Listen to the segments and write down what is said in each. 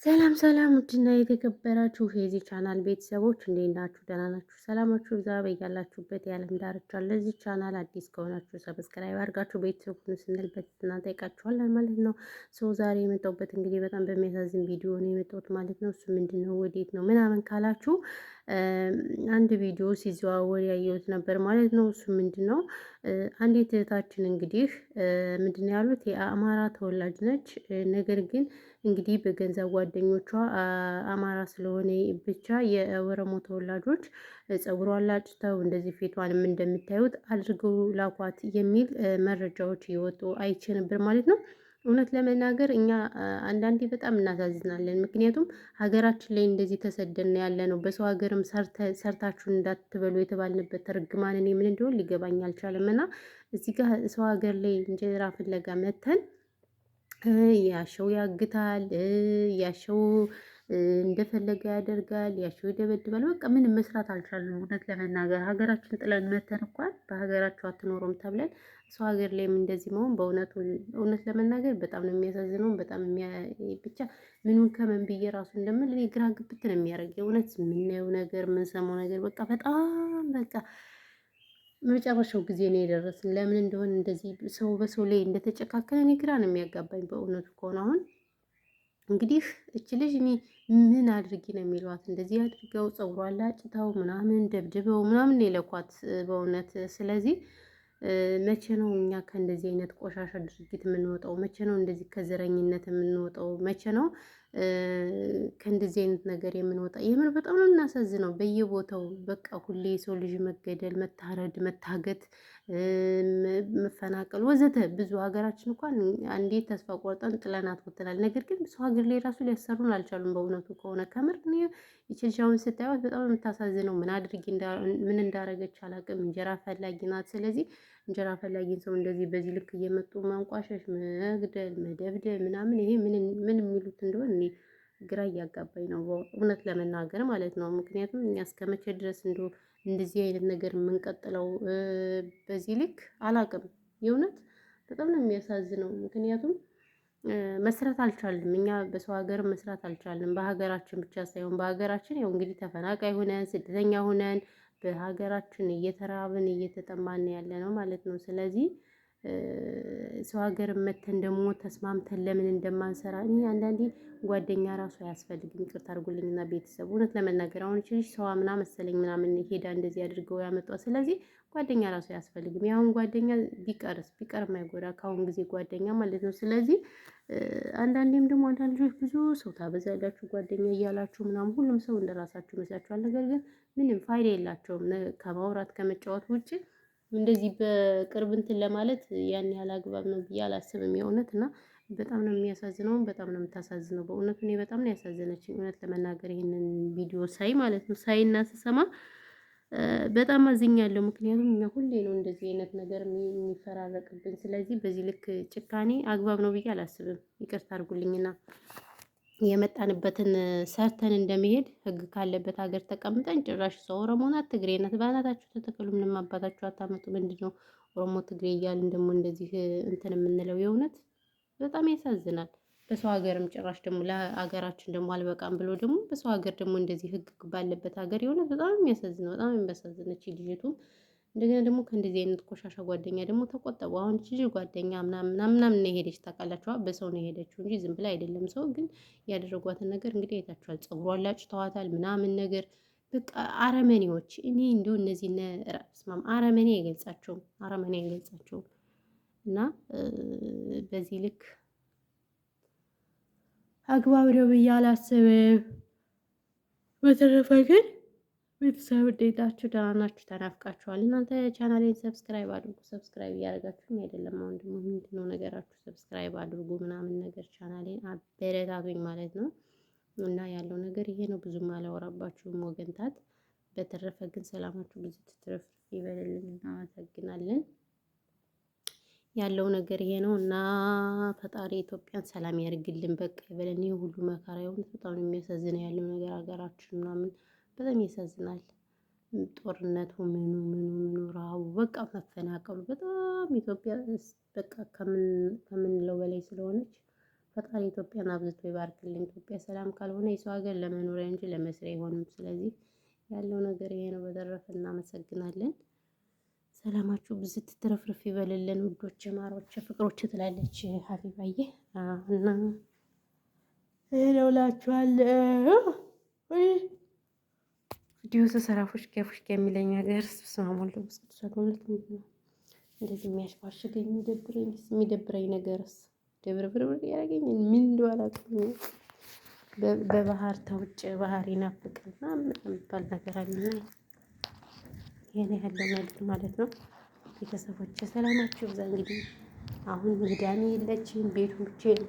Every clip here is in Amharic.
ሰላም ሰላም ውድና የተከበራችሁ የዚህ ቻናል ቤተሰቦች እንዴት ናችሁ? ደህና ናችሁ? ሰላማችሁ ይብዛ በያላችሁበት የዓለም ዳርቻ። ለዚህ ቻናል አዲስ ከሆናችሁ ሰብስክራይብ አድርጋችሁ ቤተሰቡን ስንል በትህትና እንጠይቃችኋለን ማለት ነው። ዛሬ የመጣሁበት እንግዲህ በጣም በሚያሳዝን ቪዲዮ ነው የመጣሁት ማለት ነው። እሱ ምንድን ነው ወዴት ነው ምናምን ካላችሁ አንድ ቪዲዮ ሲዘዋወር ያየሁት ነበር ማለት ነው። እሱ ምንድን ነው አንዲት እህታችን እንግዲህ ምንድን ነው ያሉት የአማራ ተወላጅ ነች። ነገር ግን እንግዲህ በገንዘብ ጓደኞቿ አማራ ስለሆነ ብቻ የኦሮሞ ተወላጆች ፀጉሯን ላጭተው እንደዚህ ፊቷንም እንደምታዩት አድርገው ላኳት የሚል መረጃዎች እየወጡ አይቼ ነበር ማለት ነው። እውነት ለመናገር እኛ አንዳንዴ በጣም እናሳዝናለን። ምክንያቱም ሀገራችን ላይ እንደዚህ ተሰደን ያለ ነው። በሰው ሀገርም ሰርታችሁን እንዳትበሉ የተባልንበት እርግማን እኔ ምን እንደሆነ ሊገባኝ አልቻለም። እና እዚህ ጋር ሰው ሀገር ላይ እንጀራ ፍለጋ መተን ያሸው ያግታል፣ ያሸው እንደፈለገ ያደርጋል፣ ያሸው ይደበድባል። በቃ ምንም መስራት አልቻልንም። እውነት ለመናገር ሀገራችን ጥለን መተን እንኳን በሀገራቸው አትኖሩም ተብለን ሰው ሀገር ላይም እንደዚህ መሆን በእውነቱ እውነት ለመናገር በጣም ነው የሚያሳዝነው። በጣም ብቻ ምኑን ከምን ብዬ ራሱ እንደምል እኔ ግራ ግብት ነው የሚያደርግ የእውነት የምናየው ነገር የምንሰማው ነገር በቃ በጣም በቃ መጨረሻው ጊዜ ነው የደረስን። ለምን እንደሆነ እንደዚህ ሰው በሰው ላይ እንደተጨካከለ እኔ ግራ ነው የሚያጋባኝ በእውነቱ ከሆነ አሁን እንግዲህ እች ልጅ እኔ ምን አድርጊ ነው የሚሏት? እንደዚህ አድርገው ፀጉሯን ላጭተው ምናምን ደብድበው ምናምን የለኳት በእውነት። ስለዚህ መቼ ነው እኛ ከእንደዚህ አይነት ቆሻሻ ድርጊት የምንወጣው? መቼ ነው እንደዚህ ከዘረኝነት የምንወጣው? መቼ ነው ከእንደዚህ አይነት ነገር የምንወጣ? የምር በጣም ነው እናሳዝነው። በየቦታው በቃ ሁሌ የሰው ልጅ መገደል፣ መታረድ፣ መታገት፣ መፈናቀል ወዘተ ብዙ ሀገራችን እንኳን አንዴ ተስፋ ቆርጠን ጥለናት ወጥተናል። ነገር ግን ሰው ሀገር ላይ ራሱ ሊያሰሩን አልቻሉም። በእውነቱ ከሆነ ከምር እኔ የችልሻውን ስታዩት በጣም የምታሳዝነው። ምን አድርጊ ምን እንዳረገች አላውቅም። እንጀራ ፈላጊ ናት። ስለዚህ እንጀራ ፈላጊን ሰው እንደዚህ በዚህ ልክ እየመጡ ማንቋሸሽ፣ መግደል፣ መደብደብ ምናምን ይሄ ምን የሚሉት እንደሆነ እኔ ግራ እያጋባኝ ነው እውነት ለመናገር ማለት ነው። ምክንያቱም እኛ እስከ መቼ ድረስ እንደዚህ አይነት ነገር የምንቀጥለው በዚህ ልክ አላውቅም። የእውነት በጣም ነው የሚያሳዝነው። ምክንያቱም መስራት አልቻልንም። እኛ በሰው ሀገር መስራት አልቻልንም። በሀገራችን ብቻ ሳይሆን በሀገራችን ያው እንግዲህ ተፈናቃይ ሆነን ስደተኛ ሆነን በሀገራችን እየተራብን እየተጠማን ያለ ነው ማለት ነው። ስለዚህ ሰው ሀገር መተን ደግሞ ተስማምተን ለምን እንደማንሰራ እኔ አንዳንዴ ጓደኛ ራሱ አያስፈልግም። ይቅርታ አድርጉልኝና ቤተሰብ እውነት ለመናገር አሁን ልጅ ሰው አምና መሰለኝ ምናምን ሄዳ እንደዚህ አድርገው ያመጧት። ስለዚህ ጓደኛ ራሱ አያስፈልግም። ያሁን ጓደኛ ቢቀር የማይጎዳ ከአሁን ጊዜ ጓደኛ ማለት ነው። ስለዚህ አንዳንዴም ደግሞ አንዳንድ ልጆች ብዙ ሰው ታበዛላችሁ ጓደኛ እያላችሁ ምናምን ሁሉም ሰው እንደራሳችሁ ይመስላችኋል። ነገር ግን ምንም ፋይዳ የላቸውም ከማውራት ከመጫወት ውጭ እንደዚህ በቅርብ እንትን ለማለት ያን ያህል አግባብ ነው ብዬ አላስብም። የእውነት እና በጣም ነው የሚያሳዝነው። በጣም ነው የምታሳዝነው። በእውነት እኔ በጣም ነው ያሳዘነችኝ እውነት ለመናገር ይሄንን ቪዲዮ ሳይ ማለት ነው ሳይና ስሰማ በጣም አዝኛለሁ። ምክንያቱም እኛ ሁሌ ነው እንደዚህ አይነት ነገር የሚፈራረቅብን። ስለዚህ በዚህ ልክ ጭካኔ አግባብ ነው ብዬ አላስብም። ይቅርታ አድርጉልኝና የመጣንበትን ሰርተን እንደመሄድ ህግ ካለበት ሀገር ተቀምጠን ጭራሽ ሰው ኦሮሞ ናት ትግሬ ናት በአናታችሁ ተተከሉ ምንም አባታችሁ አታመጡ። ምንድነው ኦሮሞ ትግሬ እያልን ደግሞ እንደዚህ እንትን የምንለው? የእውነት በጣም ያሳዝናል። በሰው ሀገርም ጭራሽ ደግሞ ለሀገራችን ደግሞ አልበቃም ብሎ ደግሞ በሰው ሀገር ደግሞ እንደዚህ ህግ ባለበት ሀገር የሆነ በጣም የሚያሳዝነው። በጣም የሚያሳዝነች ልጅቱ። እንደገና ደግሞ ከእንደዚህ አይነት ቆሻሻ ጓደኛ ደግሞ ተቆጠቡ። አሁን ልጅ ጓደኛ ምናምን ነው የሄደች ታውቃላችኋ። በሰው ነው የሄደችው እንጂ ዝም ብላ አይደለም። ሰው ግን ያደረጓትን ነገር እንግዲህ አይታችኋል። ፀጉሯን ላጭተዋታል ምናምን ነገር በቃ አረመኔዎች። እኔ እንዲሁ እነዚህ ስማም አረመኔ አይገልጻቸውም። አረመኔ አይገልጻቸውም። እና በዚህ ልክ አግባብ ነው ብዬ አላስብም። በተረፈ ግን ቤተሰብ እንዴት ናችሁ? ደህና ናችሁ? ተናፍቃችኋል። እናንተ ቻናሌን ሰብስክራይብ አድርጉ። ሰብስክራይብ እያደረጋችሁኝ አይደለም። አሁን ደግሞ ምንድነው ነገራችሁ? ሰብስክራይብ አድርጉ ምናምን ነገር ቻናሌን አበረታቱኝ ማለት ነው። እና ያለው ነገር ይሄ ነው። ብዙም አላወራባችሁም ወገንታት። በተረፈ ግን ሰላማችሁ ብዙ ትትረፍ ይበልልን። እናመሰግናለን። ያለው ነገር ይሄ ነው እና ፈጣሪ ኢትዮጵያን ሰላም ያርግልን። በቃ ይበለን። ይሄ ሁሉ መከራ የሆነ በጣም የሚያሳዝነው ያለው ነገር ሀገራችን ምናምን በጣም ያሳዝናል። ጦርነቱ ምኑ ረሃቡ በቃ መፈናቀሉ በጣም ኢትዮጵያ በቃ ከምንለው በላይ ስለሆነች ፈጣሪ ኢትዮጵያን አብዝቶ ይባርክልን። ኢትዮጵያ ሰላም ካልሆነ የሰው ሀገር ለመኖሪያ እንጂ ለመስሪያ አይሆንም። ስለዚህ ያለው ነገር ይሄ ነው። በተረፈ እናመሰግናለን። ሰላማችሁ ብዝት ትረፍርፍ ይበልልን ውዶች፣ ማሮች፣ ፍቅሮች ትላለች ሀቢባዬ እና እላችኋለሁ። ቪዲዮ ስሰራ ፉሽካ ፉሽካ የሚለኝ ነገር ስማሙሉ ብስኩት እንደዚህ የሚያሽፋሽግ የሚደብረኝ ነገርስ ድብርብርብር ያደረገኝ ምን እንደው አላውቅም። በባህር ተውጭ ባህር ይናፍቅና የሚባል ነገር አለና ይሄን ያለው መልክ ማለት ነው። ቤተሰቦች ሰላማችሁ ብዛ። እንግዲህ አሁን ግዳሜ የለችም ቤቱን ብቻዬን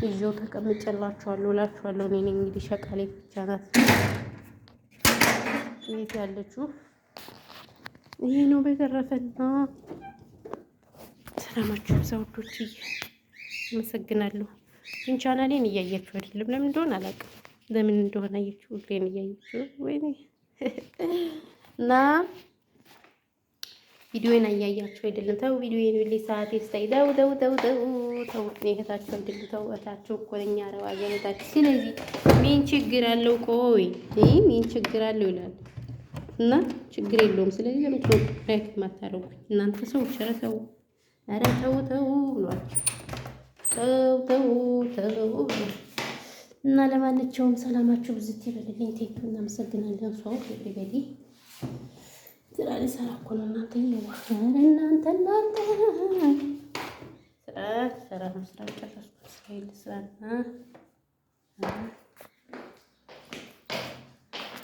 ይዤው ተቀምጬላችኋለሁ እላችኋለሁ። እኔ ነኝ እንግዲህ ሸቃሌ ብቻ ናት ቤት ያለችው። ይሄ ነው በተረፈና ሰላማችሁ ብዛ ውዶችዬ። አመሰግናለሁ። ግን ቻናሌን እያያችሁ አይደለም። ለምን እንደሆነ አላውቅም። ለምን እንደሆነ አያችሁ ሁሌን እያያችሁ ወይኔ እና ቪዲዮን አያያችሁ አይደለም። ተው ቪዲዮን ሁሌ ሰዓት ይስታይ። ተው እህታችሁ አይደለም። ተው እህታችሁ እኮ ነኝ አረብ ሀገር እህታችሁ። ስለዚህ ምን ችግር አለው? ቆይ ምን ችግር አለው ይላል እና ችግር የለውም። ስለዚህ ለምን ተው ላይክ ማታረጉኝ እናንተ ሰዎች? ኧረ ተው፣ ኧረ ተው ብሏል። ተው እና ለማንኛውም ሰላማችሁ ብዝት ይበልልኝ። ቴክ እናመሰግናለን። ሰው ይበል ስራ ልሰራ እኮ ነው እናንተ ስራ መስራት ጨረስኩ። ስራ